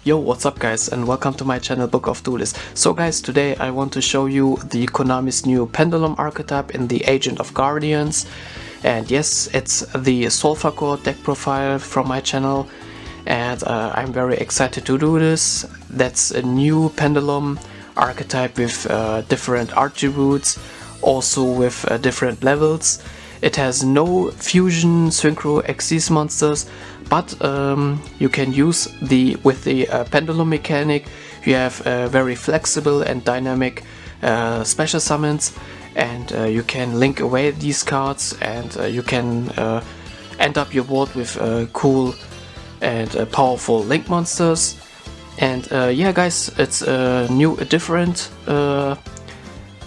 Yo, what's up guys, and welcome to my channel Book of Duelists. So guys, today I want to show you the Konami's new Pendulum archetype in the Agent of Guardians. And yes, it's the Solfachord deck profile from my channel, and I'm very excited to do this. That's a new Pendulum archetype with different attributes, also with different levels. It has no fusion, synchro, Xyz monsters, but you can use with the pendulum mechanic. You have very flexible and dynamic special summons, and you can link away these cards, and you can end up your board with cool and powerful link monsters. And yeah guys, it's a different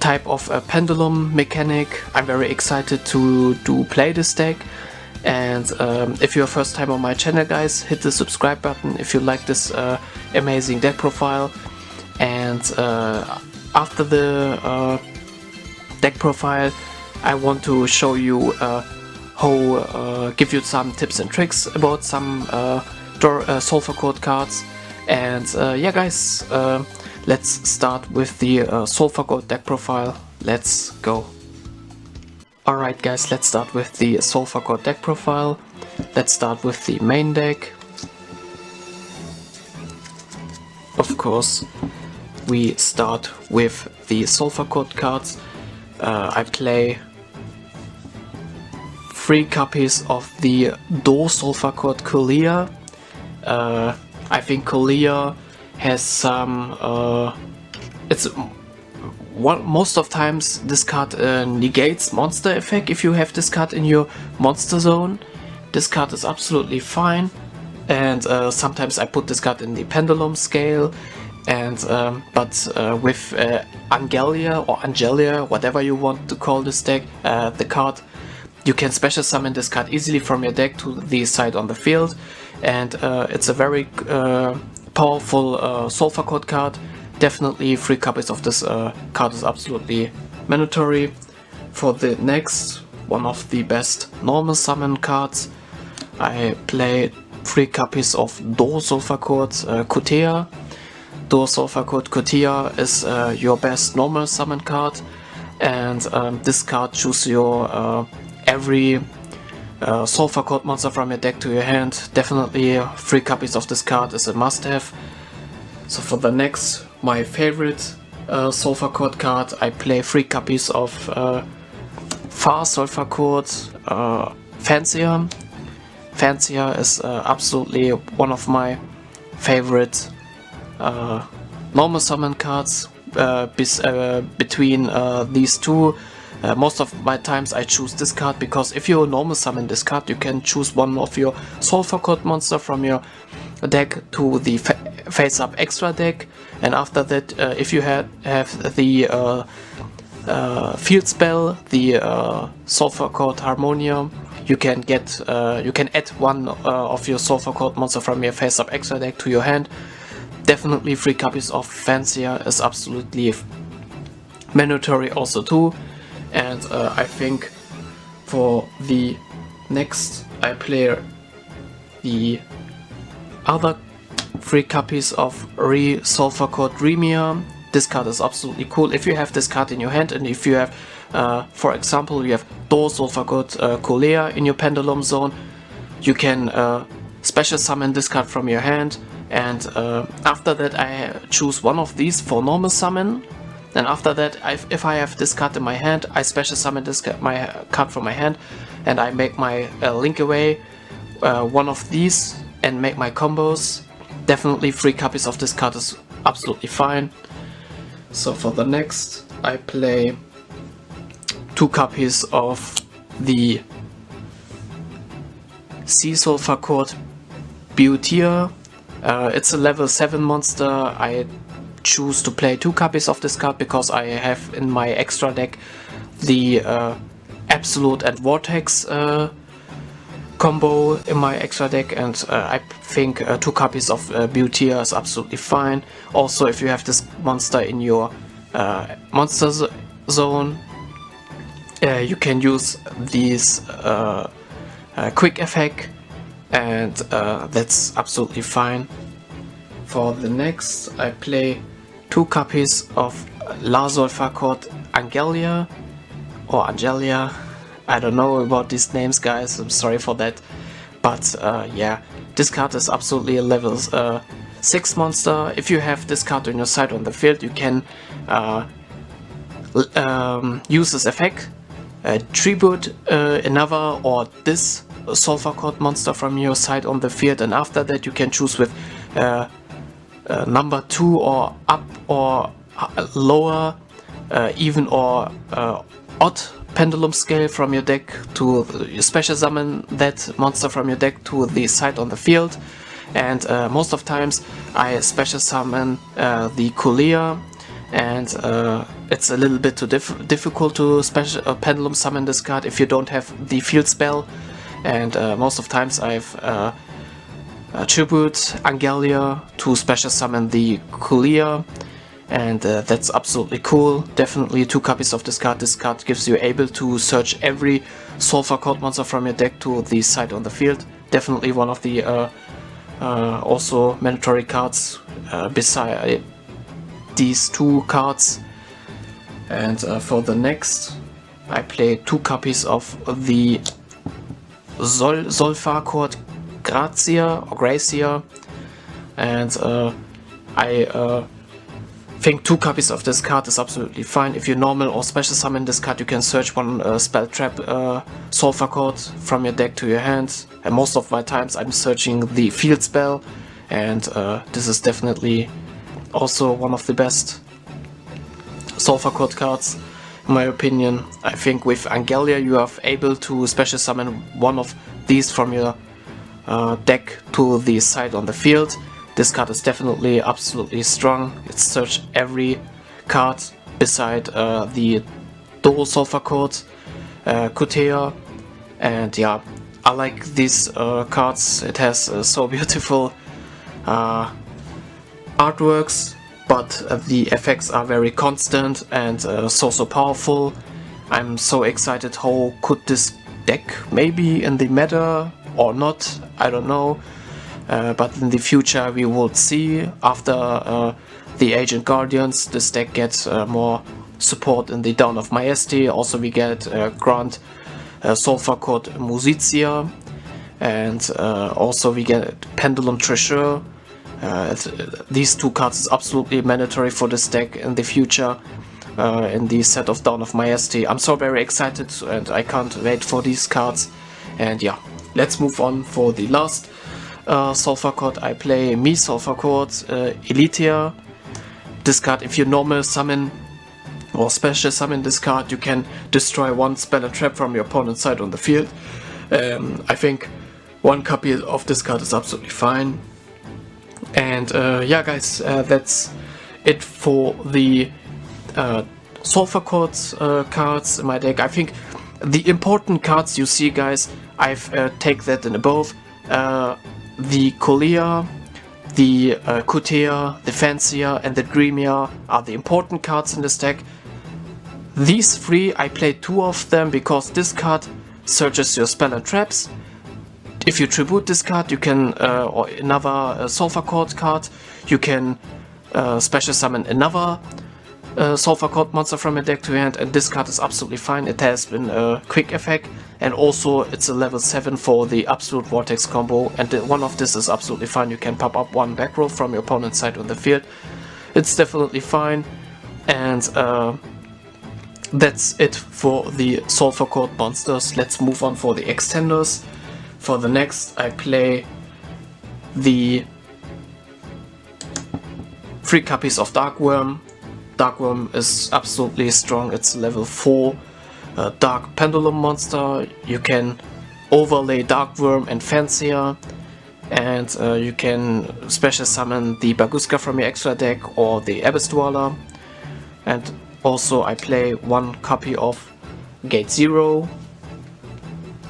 type of pendulum mechanic. I'm very excited to play this deck. And if you're first time on my channel guys, hit the subscribe button if you like this amazing deck profile. And after the deck profile, I want to show you give you some tips and tricks about some Solfachord cards. And yeah guys, let's start with the Solfachord deck profile. Let's go. Alright guys, let's start with the Solfachord deck profile. Let's start with the main deck. Of course, we start with the Solfachord cards. I play 3 copies of the Solfachord Kulia. I think Kulia has some most of times this card negates monster effect. If you have this card in your monster zone, this card is absolutely fine. And sometimes I put this card in the pendulum scale, and but with Angelia, whatever you want to call this deck, the card, you can special summon this card easily from your deck to the side on the field. And it's a very powerful Solfachord card. Definitely 3 copies of this card is absolutely mandatory. For the next, one of the best normal summon cards, I play 3 copies of Solfachord Kutea. Solfachord Kutea is your best normal summon card, and this card chooses your every Solfachord monster from your deck to your hand. Definitely 3 copies of this card is a must-have. So for the next, my favorite Solfachord card, I play 3 copies of Far Solfachord Fancier. Fancier is absolutely one of my favorite normal summon cards. Between these two, most of my times I choose this card, because if you normal summon this card, you can choose one of your Solfachord monster from your deck to the face-up extra deck, and after that, if you have the field spell, the Solfachord Harmonium, you can add one of your Solfachord monster from your face-up extra deck to your hand. Definitely 3 copies of Fancier is absolutely mandatory also too. And I think for the next, I play the other 3 copies of Solfachord Remia. This card is absolutely cool. If you have this card in your hand, and if you have, for example, you have Solfachord Kulea in your pendulum zone, you can special summon this card from your hand, and after that I choose one of these for normal summon. Then after that, if I have this card in my hand, I special summon this card from my hand, and I make my link away one of these and make my combos. Definitely 3 copies of this card is absolutely fine. So for the next, I play 2 copies of the Solfachord Beautier. It's a level 7 monster. I choose to play 2 copies of this card because I have in my extra deck the Absolute and Vortex combo in my extra deck, and I think 2 copies of Beautier is absolutely fine. Also, if you have this monster in your monster zone, you can use these quick effect, and that's absolutely fine. For the next, I play 2 copies of La Solfachord Angelia or Angelia. I don't know about these names, guys, I'm sorry for that. But yeah, this card is absolutely a level 6 monster. If you have this card on your side on the field, you can use this effect, tribute another or this Solfachord monster from your side on the field, and after that you can choose with number 2 or up or lower, even or odd pendulum scale from your deck to special summon that monster from your deck to the side on the field. And most of times I special summon the Kulia, and it's a little bit too difficult to special pendulum summon this card if you don't have the field spell. And most of times I've tribute Angelia to special summon the Kulia, and that's absolutely cool. Definitely 2 copies of this card. This card gives you able to search every Solfachord monster from your deck to the side on the field. Definitely one of the also mandatory cards beside these 2 cards. And for the next, I play 2 copies of the Solfachord Gracia, and I think 2 copies of this card is absolutely fine. If you normal or special summon this card, you can search one spell trap Solfachord from your deck to your hand, and most of my times I'm searching the field spell, and this is definitely also one of the best Solfachord cards in my opinion. I think with Angelia you are able to special summon one of these from your deck to the side on the field. This card is definitely absolutely strong. It search every card beside the dual Solfachord Kutea, and yeah, I like these cards. It has so beautiful artworks, but the effects are very constant and so powerful. I'm so excited how could this deck maybe in the meta or not, I don't know. But in the future we will see after the Ancient Guardians this deck gets more support in the Dawn of Majesty. Also we get Grand Solfachord Musicia, and also we get Pendulum Treasure. These 2 cards is absolutely mandatory for this deck in the future in the set of Dawn of Majesty. I'm so very excited and I can't wait for these cards. And yeah, let's move on for the last Solfachord. I play Me Solfachord Elitia. This card, if you normal summon or special summon this card, you can destroy 1 spell and trap from your opponent's side on the field. I think 1 copy of this card is absolutely fine. And yeah guys, that's it for the Solfachord cards in my deck. I think the important cards you see, guys, I've take that in above. The Kulia, the Kutea, the Fancier and the Dreamier are the important cards in this deck. These 3, I played 2 of them because this card searches your spell and traps. If you tribute this card, you can, or another Solfachord card, you can special summon another Solfachord monster from your deck to your hand, and this card is absolutely fine. It has been a quick effect, and also it's a level 7 for the Absolute Vortex combo, and one of this is absolutely fine. You can pop up 1 back row from your opponent's side on the field. It's definitely fine, and that's it for the Solfachord monsters. Let's move on for the extenders. For the next, I play the 3 copies of Darkworm. Darkworm is absolutely strong. It's level 4 Dark Pendulum monster. You can overlay Darkworm and Fancier, and you can special summon the Baguska from your extra deck or the Abyss Dweller. And also I play 1 copy of Gate Zero.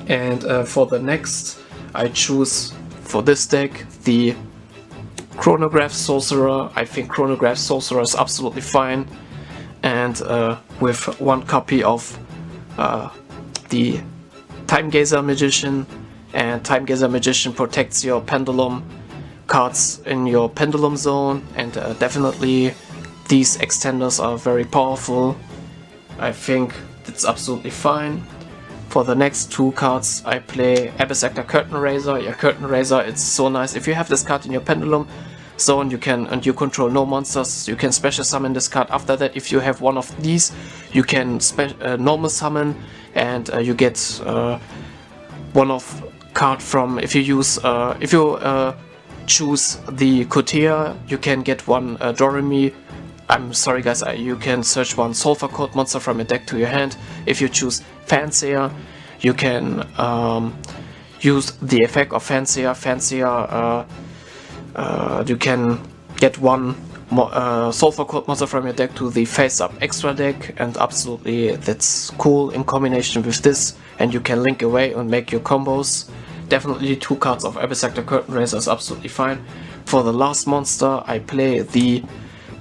And for the next, I choose for this deck the Chronograph Sorcerer. I think Chronograph Sorcerer is absolutely fine, and with 1 copy of the Time Gazer Magician, and Time Gazer Magician protects your Pendulum cards in your Pendulum Zone, and definitely these extenders are very powerful. I think it's absolutely fine. For the next 2 cards I play Abyss Actor Curtain Raiser. Yeah, Curtain Raiser, it's so nice. If you have this card in your Pendulum Zone, and you control no monsters, you can special summon this card. After that, if you have one of these, you can normal summon, and you get one of card from, if you use choose the Kotea, you can get one Doremi. I'm sorry guys, you can search one Solfachord monster from your deck to your hand. If you choose Fancier, you can use the effect of Fancier. You can get one Solfachord monster from your deck to the face-up extra deck, and absolutely that's cool in combination with this, and you can link away and make your combos. Definitely 2 cards of Abyss Actor Curtain Raiser is absolutely fine. For the last monster I play the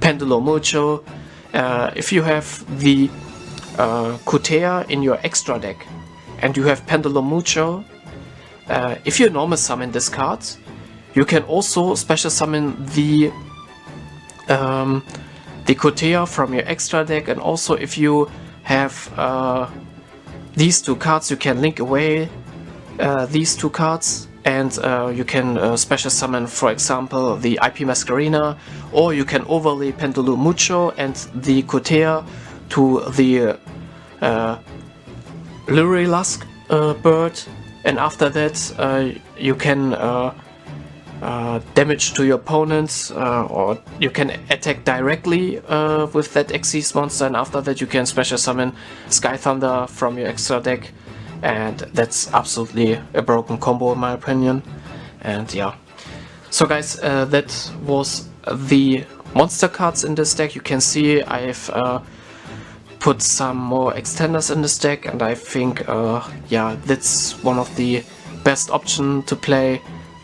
Pendulum Mojo. If you have the Kotea in your extra deck and you have Pendulum Mojo, if you normal summon this card, you can also special summon the Kotea from your extra deck, and also if you have these 2 cards, you can link away these 2 cards, and you can special summon, for example, the IP Masquerina, or you can overlay Pendulum Mojo and the Kotea to the Lurilusk bird, and after that you can damage to your opponent, or you can attack directly with that Xyz monster, and after that you can special summon Sky Thunder from your extra deck, and that's absolutely a broken combo in my opinion. And yeah, so guys, that was the monster cards in this deck. You can see I've put some more extenders in this deck, and I think yeah, that's one of the best option to play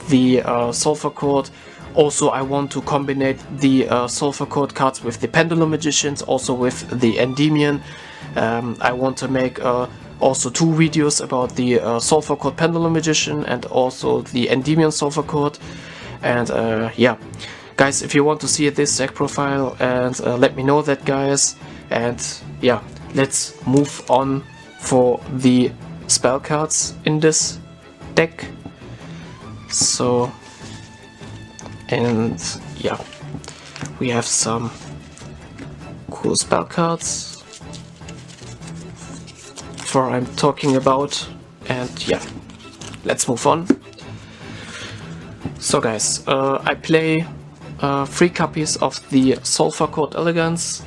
the Solfachord. Also, I want to combine the Solfachord cards with the Pendulum Magicians, also with the Endymion. I want to make also 2 videos about the Solfachord Pendulum Magician and also the Endymion Solfachord. And yeah, guys, if you want to see this deck profile, and let me know that, guys. And yeah, let's move on for the spell cards in this deck. So, and yeah, we have some cool spell cards for I'm talking about, and yeah, let's move on. So guys, I play 3 copies of the Solfachord Elegance.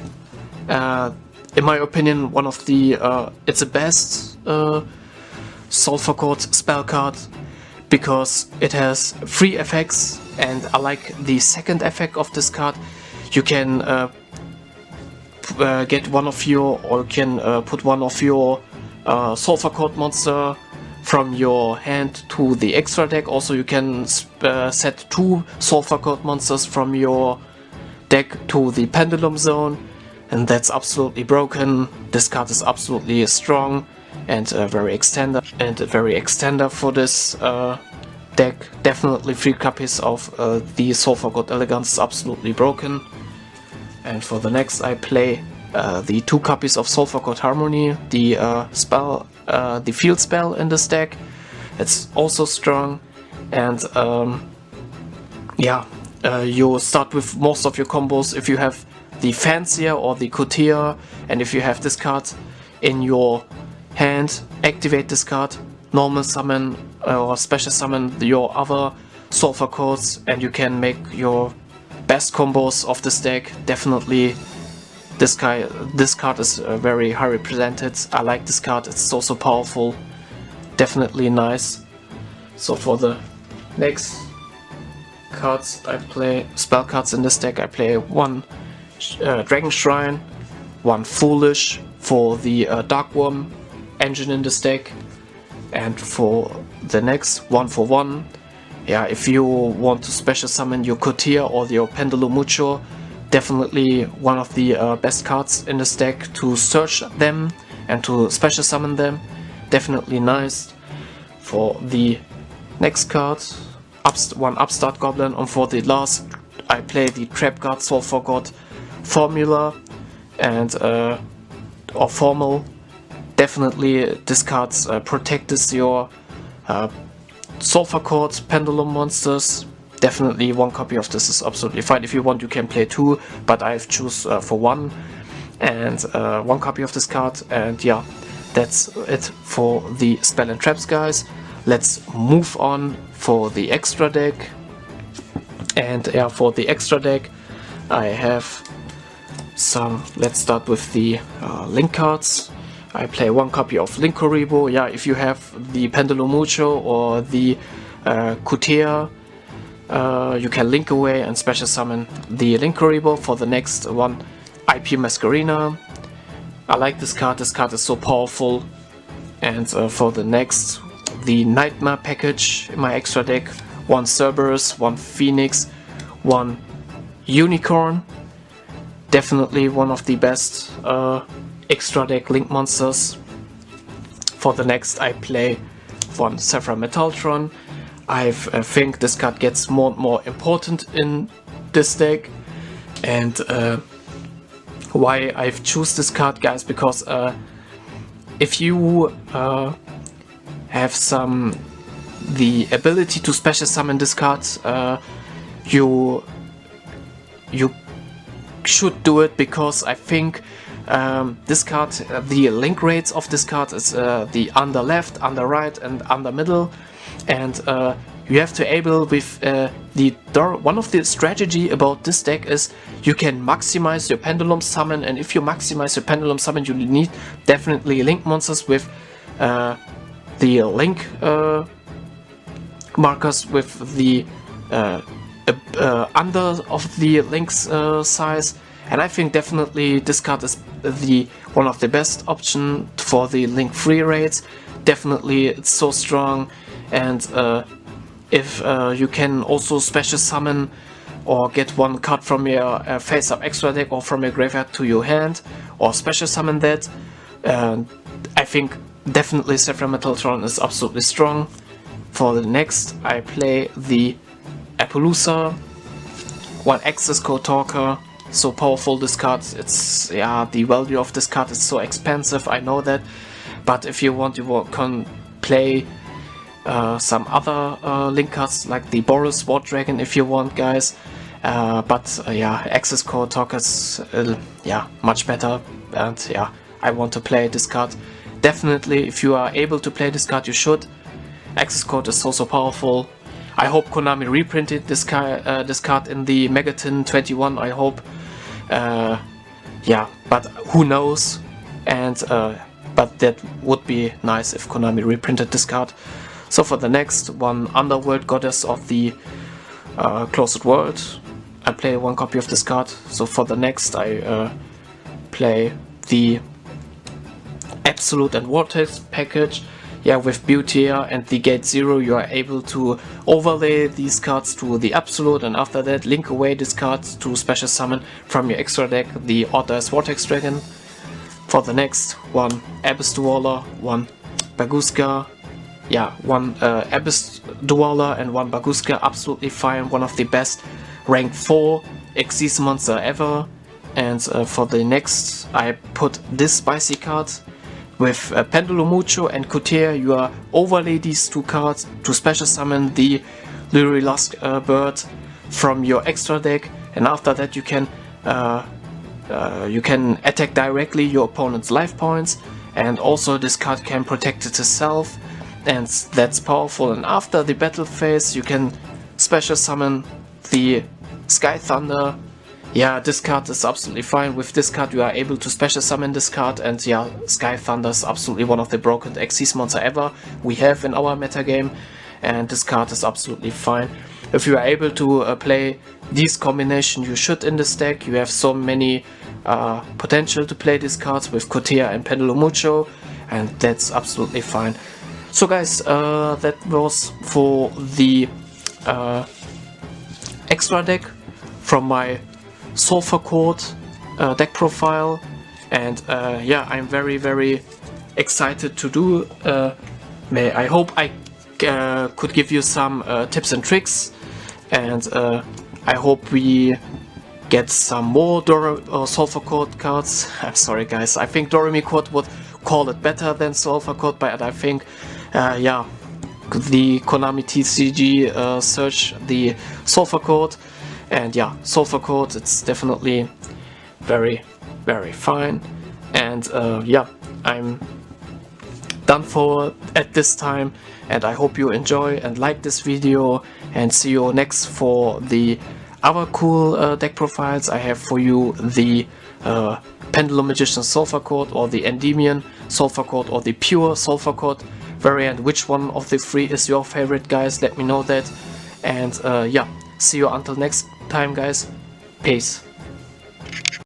In my opinion, one of the it's the best Solfachord spell card, because it has 3 effects, and I like the second effect of this card. You can get one of your, or you can put one of your Solfachord monster from your hand to the extra deck. Also, you can set 2 Solfachord monsters from your deck to the Pendulum Zone, and that's absolutely broken. This card is absolutely strong and very extender for this deck. Definitely 3 copies of the Solfachord Elegance is absolutely broken. And for the next I play the 2 copies of Solfachord Harmony, the the field spell in this deck. It's also strong, and yeah, you start with most of your combos if you have the Fancier or the Kotea, and if you have this card in your hand, activate this card, normal summon or special summon your other Solfachords, and you can make your best combos of this deck. Definitely this card is very high represented. I like this card, it's so powerful, definitely nice. So for the next cards I play, spell cards in this deck, I play 1 Dragon Shrine, 1 Foolish for the Darkworm engine in this deck, and for the next 1 for 1. Yeah, if you want to special summon your Kotea or your Pendulum Mojo, definitely one of the best cards in this deck to search them and to special summon them. Definitely nice. For the next card one upstart goblin, and for the last I play the trap card Solfachord formula and or formal. Definitely this card protects your Solfachord Pendulum monsters. Definitely one copy of this is absolutely fine. If you want, you can play 2, but I've choose for 1 and 1 copy of this card. And yeah, that's it for the spell and traps, guys. Let's move on for the extra deck. And yeah, for the extra deck I have some. Let's start with the link cards. I play 1 copy of Linkuriboh. Yeah, if you have the Pendulum Mojo or the Kutea, you can link away and special summon the Linkuriboh. For the next one, IP Masquerena. I like this card is so powerful. And for the next, the Nightmare package in my extra deck. 1 Cerberus, 1 Phoenix, 1 Unicorn. Definitely one of the best extra deck link monsters. For the next I play 1 Sephra Metaltron. I think this card gets more and more important in this deck. And why I've choose this card, guys, because if you have the ability to special summon this card, you should do it, because I think this card, the link rates of this card is the under left, under right and under middle, and you have to able with one of the strategy about this deck is you can maximize your pendulum summon, and if you maximize your pendulum summon you need definitely link monsters with the link markers with the under of the link's size. And I think definitely this card is one of the best option for the link free rates. Definitely it's so strong, and if you can also special summon or get 1 card from your face up extra deck or from your graveyard to your hand, or special summon that, I think definitely Sephra Metaltron is absolutely strong. For the next I play the Appaloosa, 1 Access Code Talker. So powerful this card. It's, yeah, the value of this card is so expensive, I know that, but if you want, you can play some other link cards like the Boros War Dragon if you want, guys. But yeah, Access Code Talker is yeah, much better, and yeah, I want to play this card. Definitely, if you are able to play this card, you should. Access Code is so powerful. I hope Konami reprinted this card in the Megaton 21, I hope. Yeah, but who knows? And but that would be nice if Konami reprinted this card. So for the next, 1 Underworld Goddess of the Closed World. I play 1 copy of this card. So for the next I play the Absolute and Vortex package. Yeah, with Butia and the Gate 0 you are able to overlay these cards to the Absolute, and after that link away these cards to special summon from your extra deck the Odd-Dice Vortex Dragon. For the next, 1 Abyss Dweller, 1 Baguska. Yeah, 1 Abyss Dweller and 1 Baguska, absolutely fine, one of the best rank 4 Xyz monster ever. And for the next I put this spicy card. With Pendulum Mojo and Kutea, you are overlay these 2 cards to special summon the Lyrilusk bird from your extra deck, and after that you can attack directly your opponent's life points, and also this card can protect itself, and that's powerful. And after the battle phase you can special summon the Sky Thunder. Yeah, this card is absolutely fine. With this card you are able to special summon this card, and yeah, Sky Thunder is absolutely one of the broken Xyz monster ever we have in our metagame, and this card is absolutely fine. If you are able to play these combinations, you should in this deck. You have so many potential to play these cards with Kutea and Pendulum Mojo, and that's absolutely fine. So guys, that was for the extra deck from my Solfachord deck profile, and yeah, I'm very excited to do. I hope I could give you some tips and tricks, and I hope we get some more Solfachord cards. I'm sorry guys, I think Doremi Chord would call it better than Solfachord, but I think yeah, the Konami TCG search the Solfachord, and yeah, Solfachord, it's definitely very fine. And yeah, I'm done for at this time, and I hope you enjoy and like this video, and see you next for the other cool deck profiles. I have for you the Pendulum Magician Solfachord, or the Endymion Solfachord, or the pure Solfachord variant. Which one of the three is your favorite, guys? Let me know that. And yeah, see you until next time, guys. Peace.